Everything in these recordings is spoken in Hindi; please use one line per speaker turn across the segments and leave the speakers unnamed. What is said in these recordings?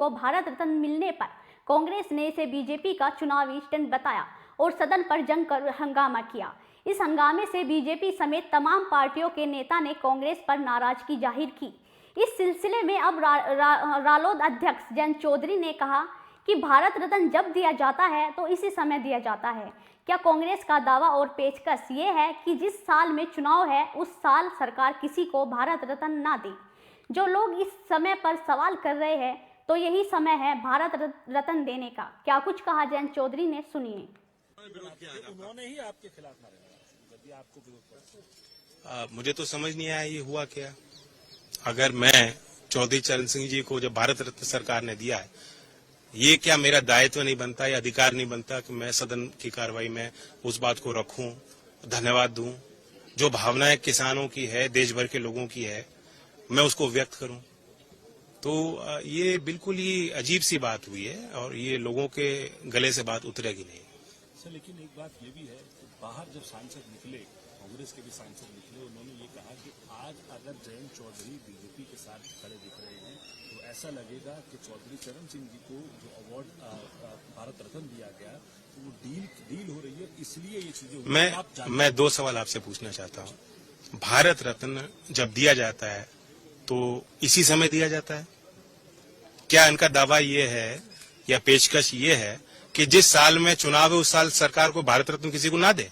को भारत रत्न मिलने पर कांग्रेस ने इसे बीजेपी का चुनावी स्टंट बताया और सदन पर जंग कर हंगामा किया। इस हंगामे से बीजेपी समेत तमाम पार्टियों के नेता ने कांग्रेस पर नाराजगी जाहिर की। इस सिलसिले में अब रालोद अध्यक्ष जयंत चौधरी ने कहा कि भारत रत्न जब दिया जाता है तो इसी समय दिया जाता है। क्या कांग्रेस का दावा और पेशकश ये है कि जिस साल में चुनाव है उस साल सरकार किसी को भारत रत्न ना दे? जो लोग इस समय पर सवाल कर रहे हैं तो यही समय है भारत रत्न देने का। क्या कुछ कहा जयंत चौधरी ने, सुनिए।
उन्होंने ही आपके खिलाफ मारे, आपको विरोध।
मुझे तो समझ नहीं आया ये हुआ क्या। अगर मैं चौधरी चरण सिंह जी को जब भारत रत्न सरकार ने दिया है, ये क्या मेरा दायित्व नहीं बनता या अधिकार नहीं बनता कि मैं सदन की कार्रवाई में उस बात को रखूं, धन्यवाद दूं। जो भावनाएं किसानों की है, देश भर के लोगों की है, मैं उसको व्यक्त करूं। तो ये बिल्कुल ही अजीब सी बात हुई है और ये लोगों के गले से बात उतरेगी नहीं।
सर, लेकिन एक बात ये भी है कि बाहर जब सांसद निकले, कांग्रेस के भी सांसद निकले, उन्होंने ये कहा कि आज अगर जयंत चौधरी बीजेपी के साथ खड़े दिख रहे हैं तो ऐसा लगेगा कि चौधरी चरण सिंह जी को जो अवार्ड भारत रत्न दिया गया तो वो डील हो रही है, इसलिए ये चीजें।
मैं दो सवाल आपसे पूछना चाहता हूँ। भारत रत्न जब दिया जाता है तो इसी समय दिया जाता है? क्या इनका दावा ये है या पेशकश ये है कि जिस साल में चुनाव है उस साल सरकार को भारत रत्न किसी को ना दे?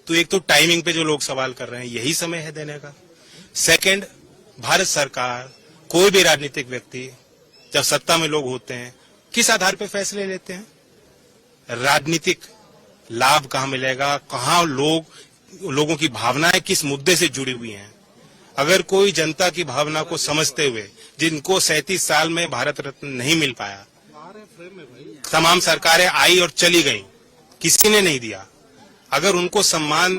तो एक तो टाइमिंग पे जो लोग सवाल कर रहे हैं, यही समय है देने का। सेकंड, भारत सरकार, कोई भी राजनीतिक व्यक्ति जब सत्ता में लोग होते हैं किस आधार पे फैसले लेते हैं? राजनीतिक लाभ कहां मिलेगा, कहां लोगों की भावनाएं किस मुद्दे से जुड़ी हुई हैं। अगर कोई जनता की भावना को समझते हुए, जिनको 37 साल में भारत रत्न नहीं मिल पाया, तमाम सरकारें आई और चली गईं, किसी ने नहीं दिया, अगर उनको सम्मान